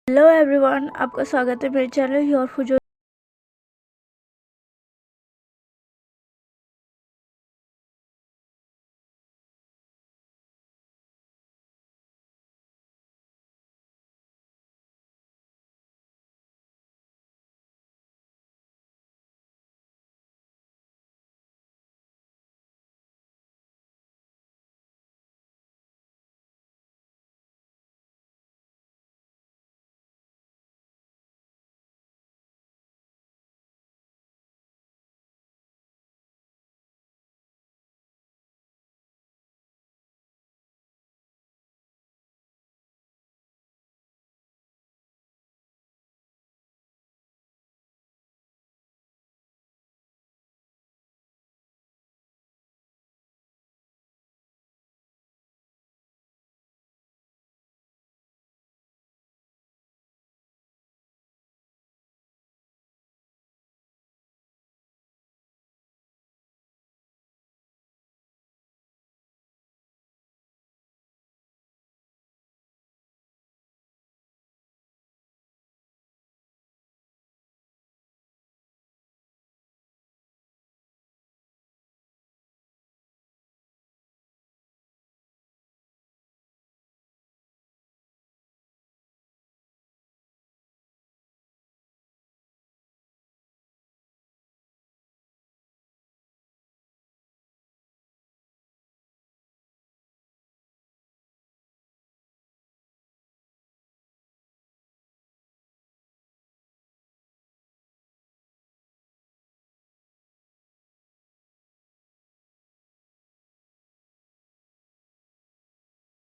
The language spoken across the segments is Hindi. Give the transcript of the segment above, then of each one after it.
हेलो एवरीवन, आपका स्वागत है मेरे चैनल योर फुजो।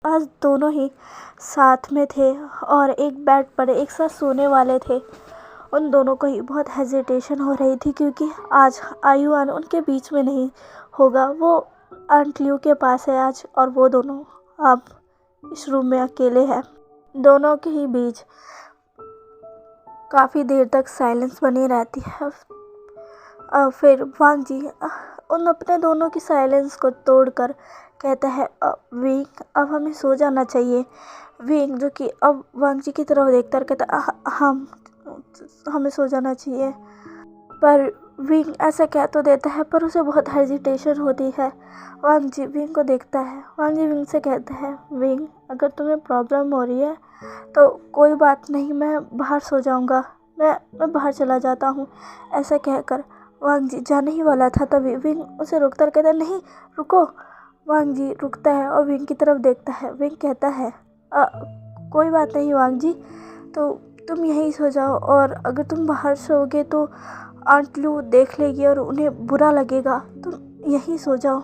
आज दोनों ही साथ में थे और एक बेड पर एक साथ सोने वाले थे। उन दोनों को ही बहुत हेजिटेशन हो रही थी क्योंकि आज आयुआन उनके बीच में नहीं होगा। वो आंट ल्यू के पास है आज और वो दोनों अब इस रूम में अकेले हैं। दोनों के ही बीच काफ़ी देर तक साइलेंस बनी रहती है। फिर वांग जी उन अपने दोनों की साइलेंस को तोड़कर कहता है, विंग अब हमें सो जाना चाहिए। विंग जो कि अब वांग जी की तरफ देखता है कहता हम हमें सो जाना चाहिए। पर विंग ऐसा कह तो देता है पर उसे बहुत हेजिटेशन होती है। वांग जी विंग को देखता है। वांग जी विंग से कहता है, विंग अगर तुम्हें प्रॉब्लम हो रही है तो कोई बात नहीं, मैं बाहर सो जाऊंगा, मैं बाहर चला जाता हूँ। ऐसा कहकर वांग जी जाने ही वाला था तभी विंग उसे रोकता कहता है, नहीं रुको। वांग जी रुकता है और विंग की तरफ देखता है। विंग कहता है, कोई बात नहीं वांग जी, तो तुम यहीं सो जाओ और अगर तुम बाहर सोओगे तो आंट लू देख लेगी और उन्हें बुरा लगेगा, तुम यहीं सो जाओ।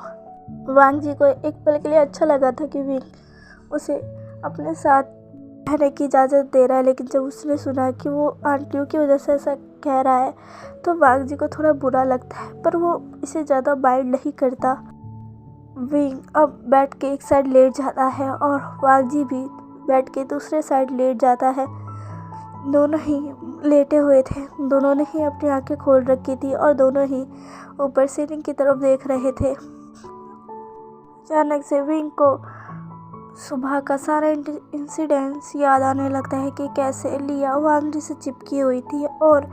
वांग जी को एक पल के लिए अच्छा लगा था कि विंग उसे अपने साथ रहने की इजाज़त दे रहा है, लेकिन जब उसने सुना कि वो आंट ल्यू की वजह से ऐसा कह रहा है तो वांग जी को थोड़ा बुरा लगता है, पर वो इसे ज़्यादा माइंड नहीं करता। विंग अब बेड के एक साइड लेट जाता है और वांग जी भी बेड के दूसरे साइड लेट जाता है। दोनों ही लेटे हुए थे, दोनों ने ही अपनी आंखें खोल रखी थी और दोनों ही ऊपर सीलिंग की तरफ देख रहे थे। अचानक से विंग को सुबह का सारा इंसिडेंस याद आने लगता है कि कैसे लिया वांग जी से चिपकी हुई थी और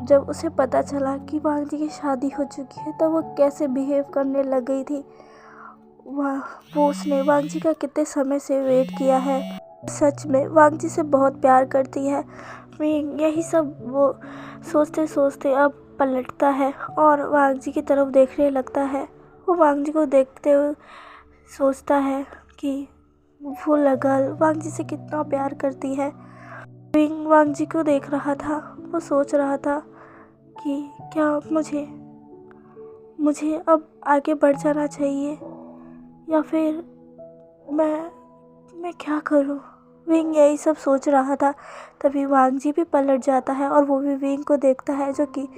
जब उसे पता चला कि वांग जी की शादी हो चुकी है तो वो कैसे बिहेव करने लग गई थी। वो उसने वांग जी का कितने समय से वेट किया है। सच में वांग जी से बहुत प्यार करती है। विंग यही सब वो सोचते सोचते अब पलटता है और वांग जी की तरफ देखने लगता है। वो वांग जी को देखते हुए सोचता है कि वो गर्ल वांग जी से कितना प्यार करती है। विंग वांग जी को देख रहा था। वो सोच रहा था कि क्या मुझे अब आगे बढ़ जाना चाहिए या फिर मैं क्या करूं। विंग यही सब सोच रहा था तभी वांग जी भी पलट जाता है और वो भी विंग को देखता है जो कि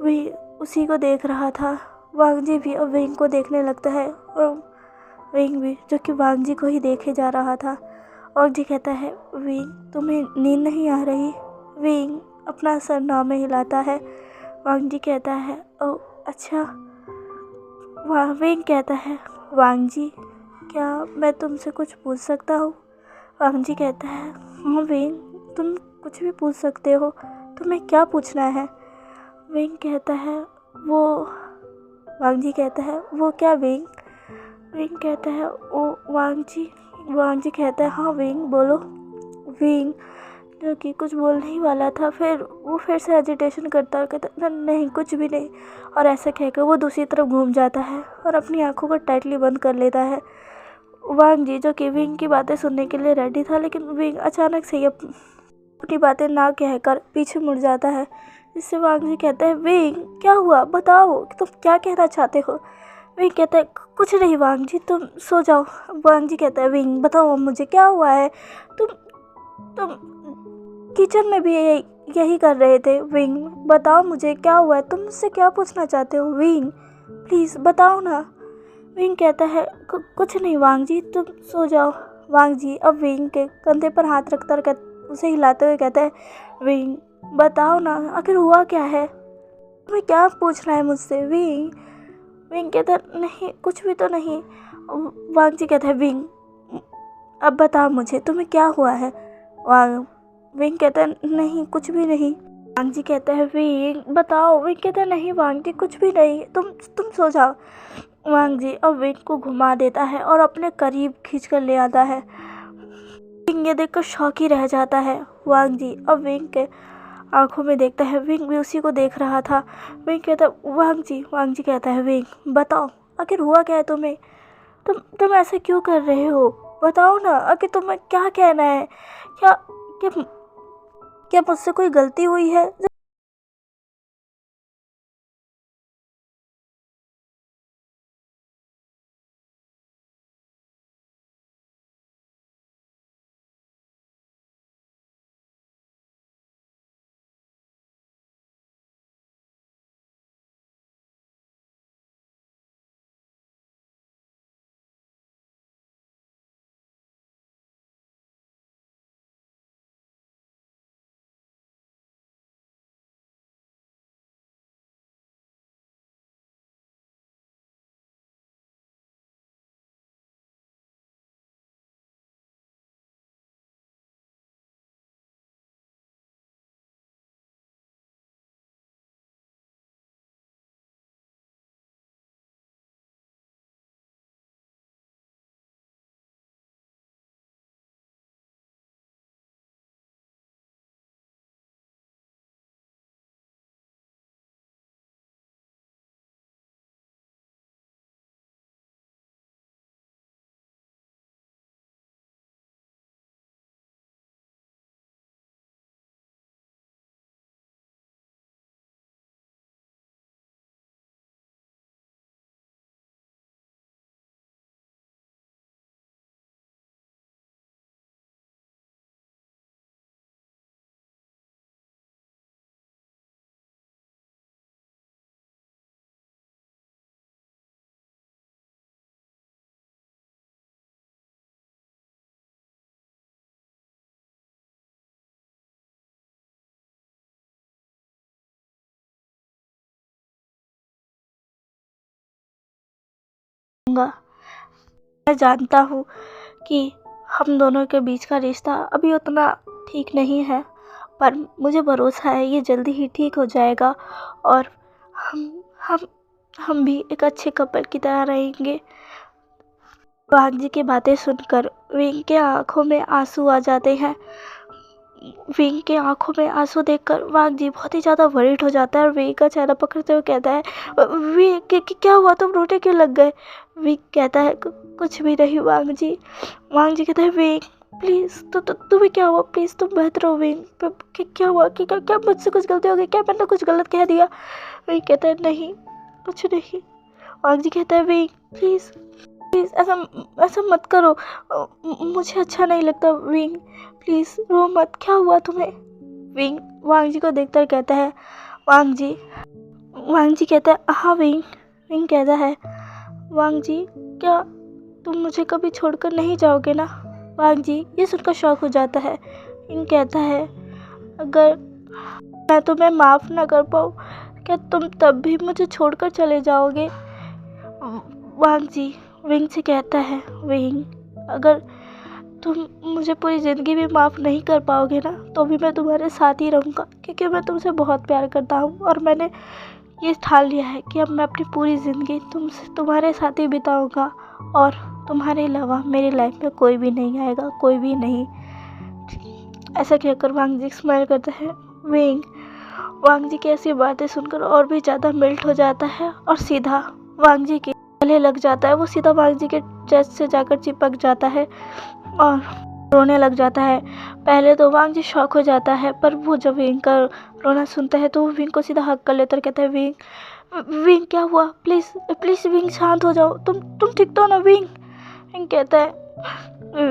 वे उसी को देख रहा था। वांग जी भी अब विंग को देखने लगता है और विंग भी जो कि वांग जी को ही देखे जा रहा था। वांग जी कहता है, विंग तुम्हें नींद नहीं आ रही। विंग अपना सर नाव में हिलाता है। वांग जी कहता है, ओ अच्छा। विंग कहता है, वांग जी क्या मैं तुमसे कुछ पूछ सकता हूँ। वांग जी कहता है, हाँ विंग तुम कुछ भी पूछ सकते हो, तुम्हें क्या पूछना है? विंग कहता है वो वांग जी कहता है वो क्या विंग? विंग कहता है ओ वांग जी। वांग जी कहता है हाँ विंग बोलो। विंग जो कि कुछ बोलने ही वाला था, फिर वो फिर से एजिटेशन करता और कहता नहीं कुछ भी नहीं, और ऐसा कहकर वो दूसरी तरफ घूम जाता है और अपनी आंखों को टाइटली बंद कर लेता है। वांग जी जो कि विंग की बातें सुनने के लिए रेडी था, लेकिन विंग अचानक से ही अपनी बातें ना कहकर पीछे मुड़ जाता है, जिससे वांग जी कहता है विंग क्या हुआ, बताओ कि तुम क्या कहना चाहते हो? विंग कहता है कुछ नहीं वांग जी, तुम सो जाओ। वांग जी कहता है विंग बताओ मुझे क्या हुआ है, तुम किचन में भी यही कर रहे थे। विंग बताओ मुझे क्या हुआ है, तुम मुझसे क्या पूछना चाहते हो? विंग प्लीज़ बताओ ना। विंग कहता है कुछ नहीं वांग जी, तुम सो जाओ। वांग जी अब विंग के कंधे पर हाथ रखकर उसे हिलाते हुए कहता है विंग बताओ ना, आखिर हुआ क्या है, तुम्हें क्या पूछना है मुझसे? विंग विंग कहता है नहीं कुछ भी तो नहीं। वांग जी कहता है विंग अब बताओ मुझे तुम्हें क्या हुआ है? विंग कहता है नहीं कुछ भी नहीं। वांग जी कहता है विंग बताओ। विंग कहता है नहीं वांग जी कुछ भी नहीं, तुम सो जाओ। वांग जी अब विंग को घुमा देता है और अपने करीब खींचकर ले आता है। विंग ये देखकर शॉक ही रह जाता है। वांग जी अब विंग के आंखों में देखता है, विंग भी उसी को देख रहा था। विंग कहता है वांग जी कहता है विंग बताओ आखिर हुआ क्या है तुम्हें, तुम ऐसा क्यों कर रहे हो, बताओ ना आखिर तुम्हें क्या कहना है, क्या क्या क्या मुझसे कोई गलती हुई है? मैं जानता हूँ कि हम दोनों के बीच का रिश्ता अभी उतना ठीक नहीं है, पर मुझे भरोसा है ये जल्दी ही ठीक हो जाएगा और हम हम हम भी एक अच्छे कपल की तरह रहेंगे। वांग जी की बातें सुनकर विंग के आंखों में आंसू आ जाते हैं। विंग के आंखों में आंसू देखकर वांग जी बहुत ही ज़्यादा वरीड हो जाता है और विंग का चेहरा पकड़ते हुए कहता है विंग क्या हुआ, तुम रोने क्यों लग गए? विंग कहता है कुछ भी नहीं वांग जी। वांग जी कहता है विंग प्लीज़ तुम्हें क्या हुआ, प्लीज़ तुम बेहतर हो विंग, क्या हुआ, क्या मुझसे कुछ गलती हो गई, क्या मैंने कुछ गलत कह दिया? विंग कहता है नहीं कुछ नहीं। वांग जी कहता है विंग प्लीज़ प्लीज़ ऐसा मत करो, मुझे अच्छा नहीं लगता विंग, प्लीज़ रो मत, क्या हुआ तुम्हें? विंग वांग जी को देखकर कहता है वांग जी कहता है हाँ विंग। विंग कहता है वांग जी क्या तुम मुझे कभी छोड़कर नहीं जाओगे ना? वांग जी ये सुनकर शौक हो जाता है। विंग कहता है अगर मैं तुम्हें माफ़ ना कर पाऊँ क्या तुम तब भी मुझे छोड़कर चले जाओगे? वांग जी विंग से कहता है विंग अगर तुम मुझे पूरी ज़िंदगी भी माफ़ नहीं कर पाओगे ना, तो भी मैं तुम्हारे साथ ही रहूँगा, क्योंकि मैं तुमसे बहुत प्यार करता हूँ और मैंने ये ठान लिया है कि अब मैं अपनी पूरी ज़िंदगी तुम्हारे साथ ही बिताऊँगा और तुम्हारे अलावा मेरी लाइफ में कोई भी नहीं आएगा, कोई भी नहीं। ऐसा कहकर वांग जी स्माइल करता है। विंग वांग जी की ऐसी बातें सुनकर और भी ज़्यादा मेल्ट हो जाता है और सीधा वांग जी के गले लग जाता है। वो सीधा वांग जी के चेस्ट से जाकर चिपक जाता है और रोने लग जाता है। पहले तो वांग जी शॉक हो जाता है, पर वो जब विंग का रोना सुनता है तो वो विंग को सीधा हक कर लेता है और कहता है, विंग विंग क्या हुआ, प्लीज़ प्लीज़ विंग शांत हो जाओ, तुम ठीक तो हो ना विंग। विंग कहता है,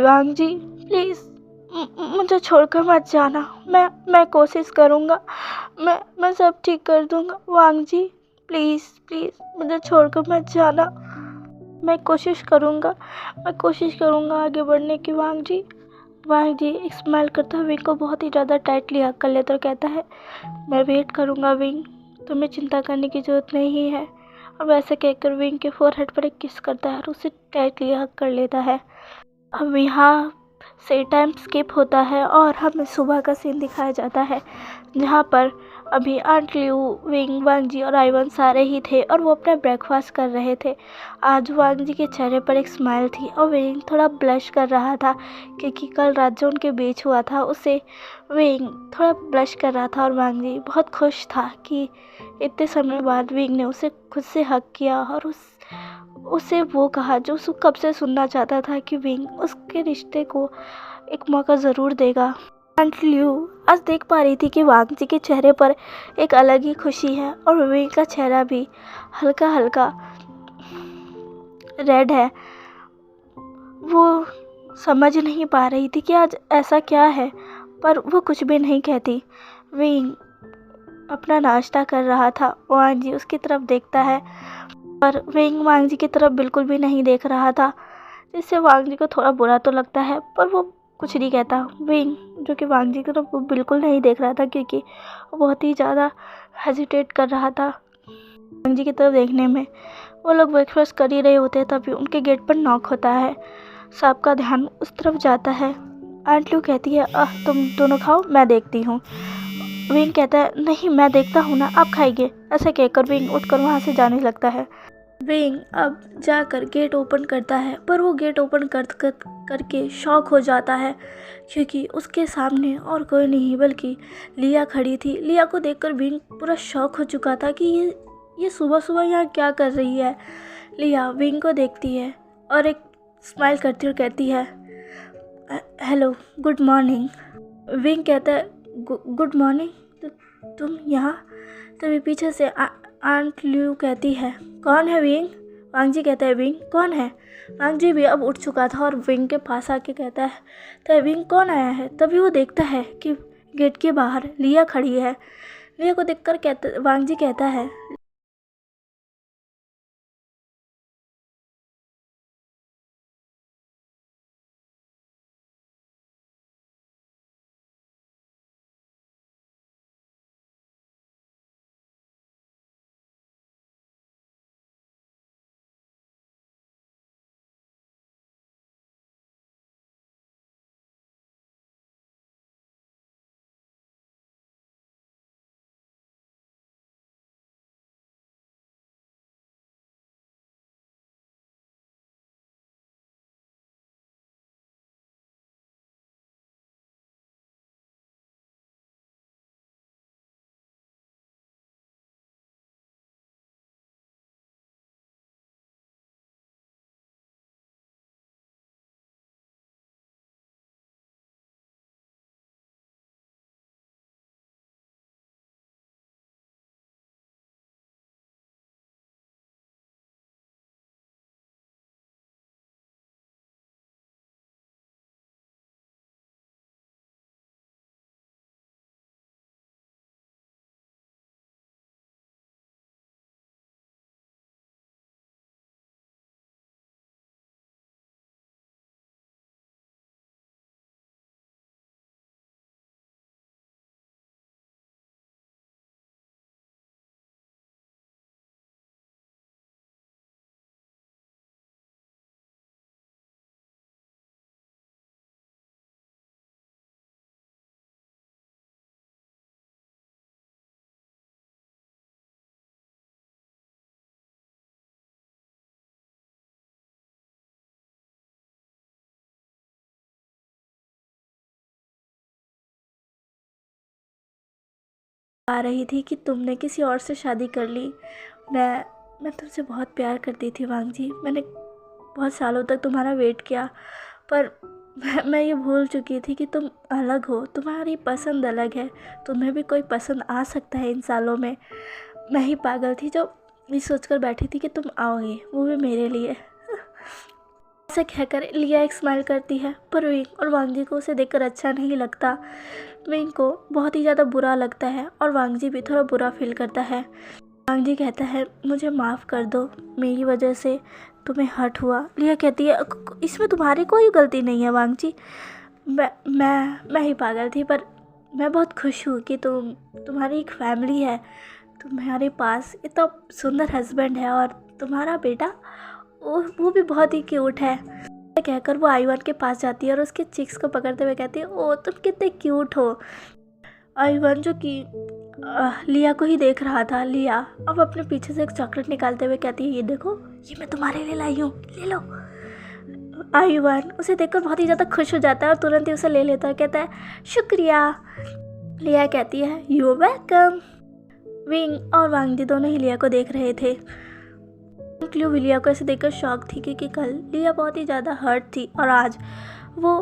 वांग जी प्लीज़ मुझे छोड़कर मत जाना, मैं कोशिश करूँगा, मैं सब ठीक कर दूँगा। वांग जी प्लीज़ प्लीज़ मुझे छोड़कर मत जाना, मैं कोशिश करूँगा आगे बढ़ने की। वांग जी एक स्माइल करता हुआ विंग को बहुत ही ज़्यादा टाइटली हक कर लेता और कहता है, मैं वेट करूँगा विंग, तुम्हें चिंता करने की ज़रूरत नहीं है। और वैसे कहकर विंग के फोरहेड पर एक किस करता है और उसे टाइटली हक कर लेता है। अब यहाँ से टाइम स्किप होता है और हमें सुबह का सीन दिखाया जाता है, जहाँ पर अभी आंट लियू, विंग, वांग जी और आइवन सारे ही थे और वो अपना ब्रेकफास्ट कर रहे थे। आज वांग जी के चेहरे पर एक स्माइल थी और विंग थोड़ा ब्लश कर रहा था, क्योंकि कल रात जो उनके बीच हुआ था उससे विंग थोड़ा ब्लश कर रहा था और वांग जी बहुत खुश था कि इतने समय बाद विंग ने उसे खुद से हक किया और उसे वो कहा जो उसको कब से सुनना चाहता था, कि विंग उसके रिश्ते को एक मौका ज़रूर देगा। आंट लियू आज देख पा रही थी कि वांग जी के चेहरे पर एक अलग ही खुशी है और विंग का चेहरा भी हल्का हल्का रेड है। वो समझ नहीं पा रही थी कि आज ऐसा क्या है, पर वो कुछ भी नहीं कहती। विंग अपना नाश्ता कर रहा था, वांग जी उसकी तरफ देखता है पर विंग वांग जी की तरफ बिल्कुल भी नहीं देख रहा था, जिससे वांग जी को थोड़ा बुरा तो लगता है पर वो कुछ नहीं कहता। विंग जो कि वांग जी की तरफ बिल्कुल नहीं देख रहा था, क्योंकि वो बहुत ही ज़्यादा हेजिटेट कर रहा था वांग जी की तरफ देखने में। वो लोग ब्रेकफास्ट कर ही रहे होते तभी उनके गेट पर नॉक होता है। सबका ध्यान उस तरफ जाता है। आंट लू कहती है, तुम दोनों खाओ, मैं देखती हूँ। विंग कहता है, नहीं मैं देखता हूँ ना, आप खाइए। ऐसा कहकर विंग उठकर वहाँ से जाने लगता है। विंग अब जाकर गेट ओपन करता है, पर वो गेट ओपन करके शॉक हो जाता है, क्योंकि उसके सामने और कोई नहीं बल्कि लिया खड़ी थी। लिया को देखकर विंग पूरा शॉक हो चुका था कि ये सुबह सुबह यहाँ क्या कर रही है। लिया विंग को देखती है और एक स्माइल करती और कहती है, हेलो गुड मॉर्निंग। विंग कहता है, गुड मॉर्निंग, तुम यहाँ। तभी पीछे से आंट ल्यू कहती है, कौन है विंग। वांग जी कहता है, विंग कौन है। वांग जी भी अब उठ चुका था और विंग के पास आके कहता है, तो विंग कौन आया है। तभी वो देखता है कि गेट के बाहर लिया खड़ी है। लिया को देखकर वांग जी कहता है, आ रही थी कि तुमने किसी और से शादी कर ली। मैं मैं तुमसे बहुत प्यार करती थी वांग जी। मैंने बहुत सालों तक तुम्हारा वेट किया, पर मैं ये भूल चुकी थी कि तुम अलग हो, तुम्हारी पसंद अलग है। तुम्हें भी कोई पसंद आ सकता है इन सालों में। मैं ही पागल थी जो ये सोचकर बैठी थी कि तुम आओगे, वो भी मेरे लिए। ऐसे कहकर लिया एक स्माइल करती है, पर विंग और वांग जी को उसे देखकर अच्छा नहीं लगता। विंग को बहुत ही ज़्यादा बुरा लगता है और वांग जी भी थोड़ा बुरा फील करता है। वांग जी कहता है, मुझे माफ़ कर दो, मेरी वजह से तुम्हें हर्ट हुआ। लिया कहती है, इसमें तुम्हारी कोई गलती नहीं है वांग जी। मैं ही पागल थी, पर मैं बहुत खुश हूँ कि तुम्हारी एक फैमिली है, तुम्हारे पास इतना सुंदर हस्बैंड है और तुम्हारा बेटा वो भी बहुत ही क्यूट है। कहकर वो आईवन के पास जाती है और उसके चिक्स को पकड़ते हुए कहती है, ओ तुम कितने क्यूट हो। आईवन जो कि लिया को ही देख रहा था, लिया अब अपने पीछे से एक चॉकलेट निकालते हुए कहती है, ये देखो, ये मैं तुम्हारे लिए लाई हूँ, ले लो। आईवन उसे देखकर बहुत ही ज़्यादा खुश हो जाता है और तुरंत ही उसे ले लेता है, कहता है शुक्रिया। लिया कहती है, यू वेलकम। विंग और वांग जी दोनों ही लिया को देख रहे थे। क्लियो भी लिया को ऐसे देखकर शॉक थी, क्योंकि कल लिया बहुत ही ज़्यादा हर्ट थी और आज वो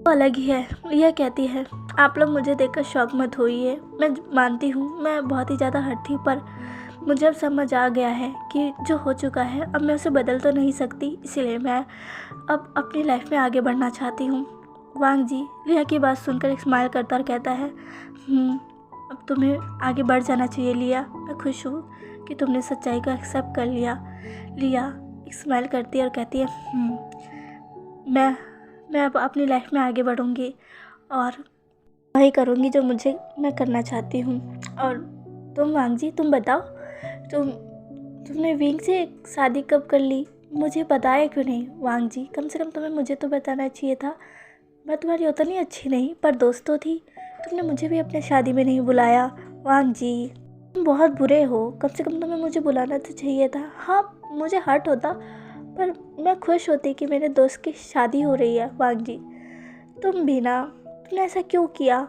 अलग ही है। लिया कहती है, आप लोग मुझे देखकर शॉक मत होइए, मैं मानती हूँ मैं बहुत ही ज़्यादा हर्ट थी, पर मुझे अब समझ आ गया है कि जो हो चुका है अब मैं उसे बदल तो नहीं सकती, इसीलिए मैं अब अपनी लाइफ में आगे बढ़ना चाहती हूँ। वांग जी लिया की बात सुनकर एक स्माइल करता और कहता है, अब तुम्हें आगे बढ़ जाना चाहिए लिया। मैं खुश हूँ कि तुमने सच्चाई को एक्सेप्ट कर लिया। लिया एक स्माइल करती है और कहती है, मैं अब अपनी लाइफ में आगे बढ़ूँगी और वही करूँगी जो मैं करना चाहती हूँ। और तुम वांग जी, तुम बताओ, तुमने विंग से शादी कब कर ली? मुझे बताया क्यों नहीं? वांग जी, कम से कम तुम्हें मुझे तो बताना चाहिए था। मैं तुम्हारी उतनी अच्छी नहीं, पर दोस्तों थी। तुमने मुझे भी अपने शादी में नहीं बुलाया। वांग जी, तुम बहुत बुरे हो, कम से कम तुम्हें मुझे बुलाना तो चाहिए था। हाँ, मुझे हर्ट होता, पर मैं खुश होती कि मेरे दोस्त की शादी हो रही है। वांग जी, तुम भी ना, तुमने ऐसा क्यों किया?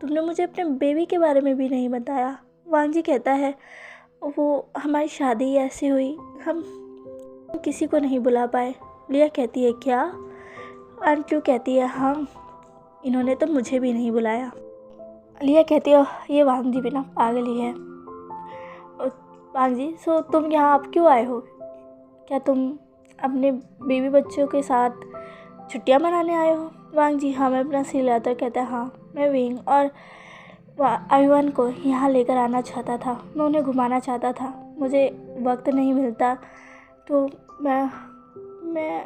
तुमने मुझे अपने बेबी के बारे में भी नहीं बताया। वांग जी कहता है, वो हमारी शादी ऐसी हुई, हम किसी को नहीं बुला पाए। लिया कहती है, क्या? अंटू कहती है, हाँ, इन्होंने तो मुझे भी नहीं बुलाया। लिया कहती है, ये वांग जी भी ना पागल ही है। वांग जी, सो तुम यहाँ आप क्यों आए हो? क्या तुम अपने बेबी बच्चों के साथ छुट्टियाँ मनाने आए हो? वांग जी, हाँ, मैं अपना सिर हिलाता कहता है, हाँ, मैं विंग और आयुवन को यहाँ लेकर आना चाहता था, मैं उन्हें घुमाना चाहता था। मुझे वक्त नहीं मिलता, तो मैं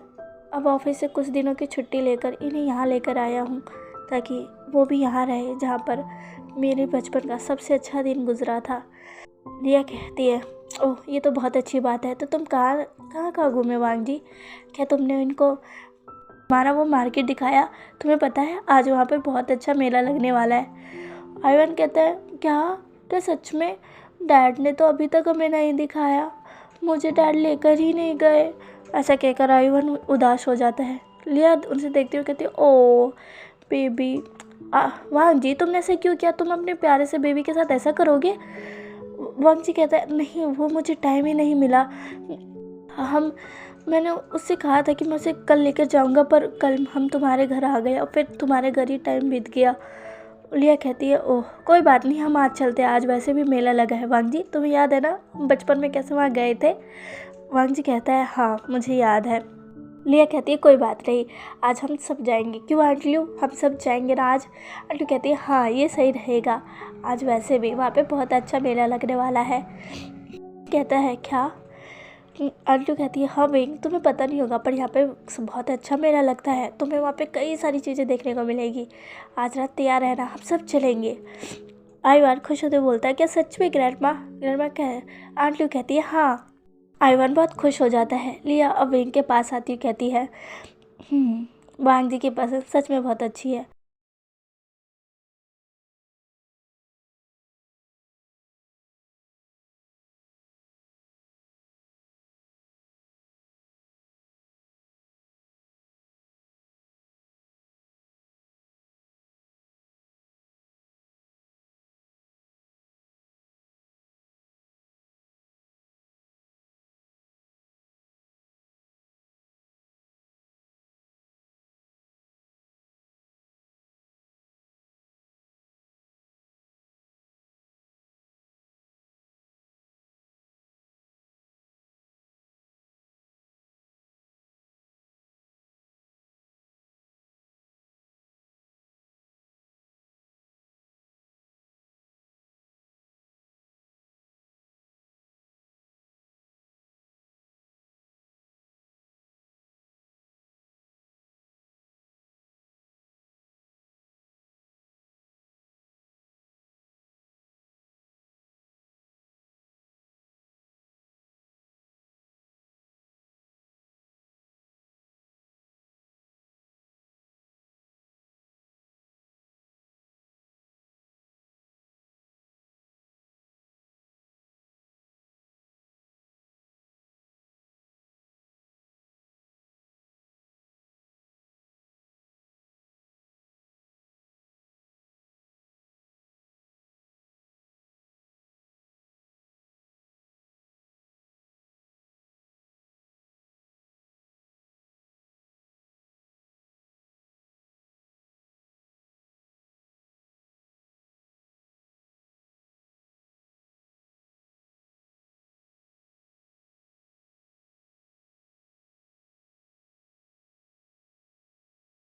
अब ऑफिस से कुछ दिनों की छुट्टी लेकर इन्हें यहाँ लेकर आया हूँ, ताकि वो भी यहाँ रहे जहाँ पर मेरे बचपन का सबसे अच्छा दिन गुजरा था। लिया कहती है, ओह, ये तो बहुत अच्छी बात है। तो तुम कहाँ घूमे वांग जी? क्या तुमने इनको हमारा वो मार्केट दिखाया? तुम्हें पता है आज वहाँ पर बहुत अच्छा मेला लगने वाला है। आयुवन कहता है, क्या सच में? डैड ने तो अभी तक हमें नहीं दिखाया, मुझे डैड लेकर ही नहीं गए। ऐसा कहकर आयुवन उदास हो जाता है। लिया उनसे देखती हुई कहती है, ओ बेबी। वांग जी, तुमने ऐसा क्यों किया? तुम अपने प्यारे से बेबी के साथ ऐसा करोगे? वांग जी कहता है, नहीं, वो मुझे टाइम ही नहीं मिला। मैंने उससे कहा था कि मैं उसे कल लेकर जाऊंगा, पर कल हम तुम्हारे घर आ गए और फिर तुम्हारे घर ही टाइम बीत गया। लिया कहती है, ओह कोई बात नहीं, हम आज चलते हैं, आज वैसे भी मेला लगा है। वांग जी, तुम्हें याद है ना हम बचपन में कैसे वहाँ गए थे? वांग जी कहता है, हाँ, मुझे याद है। लिया कहती है, कोई बात नहीं, आज हम सब जाएंगे। क्यों आंट लियो, हम सब जाएंगे ना आज? आंटू कहती है, हाँ, ये सही रहेगा, आज वैसे भी वहाँ पे बहुत अच्छा मेला लगने वाला है। कहता है, क्या? आंटू कहती है, हाँ विंग, तुम्हें पता नहीं होगा, पर यहाँ पे बहुत अच्छा मेला लगता है, तुम्हें वहाँ पे कई सारी चीज़ें देखने को मिलेगी। आज रात तैयार रहना, हम सब चलेंगे। आयुवन खुश होते बोलता है, क्या सच में ग्रैंडमा? ग्रैंडमा आंटू कहती है, हाँ। आयुवन बहुत खुश हो जाता है। लिया अब विंग के पास आती कहती है, वांग जी की पसंद सच में बहुत अच्छी है।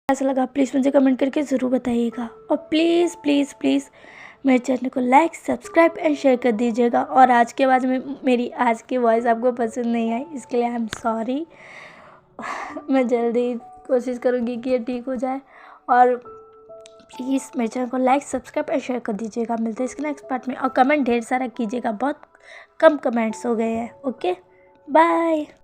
कैसा लगा प्लीज़ मुझे कमेंट करके ज़रूर बताइएगा। और प्लीज़ प्लीज़ प्लीज़ मेरे चैनल को लाइक, सब्सक्राइब एंड शेयर कर दीजिएगा। और आज के बाद में मेरी आज की वॉइस आपको पसंद नहीं आई, इसके लिए आई एम सॉरी। मैं जल्दी कोशिश करूँगी कि ये ठीक हो जाए। और प्लीज़ मेरे चैनल को लाइक, सब्सक्राइब एंड शेयर कर दीजिएगा। मिलते हैं इसके नेक्स्ट पार्ट में। और कमेंट ढेर सारा कीजिएगा, बहुत कम कमेंट्स हो गए हैं। Okay, bye.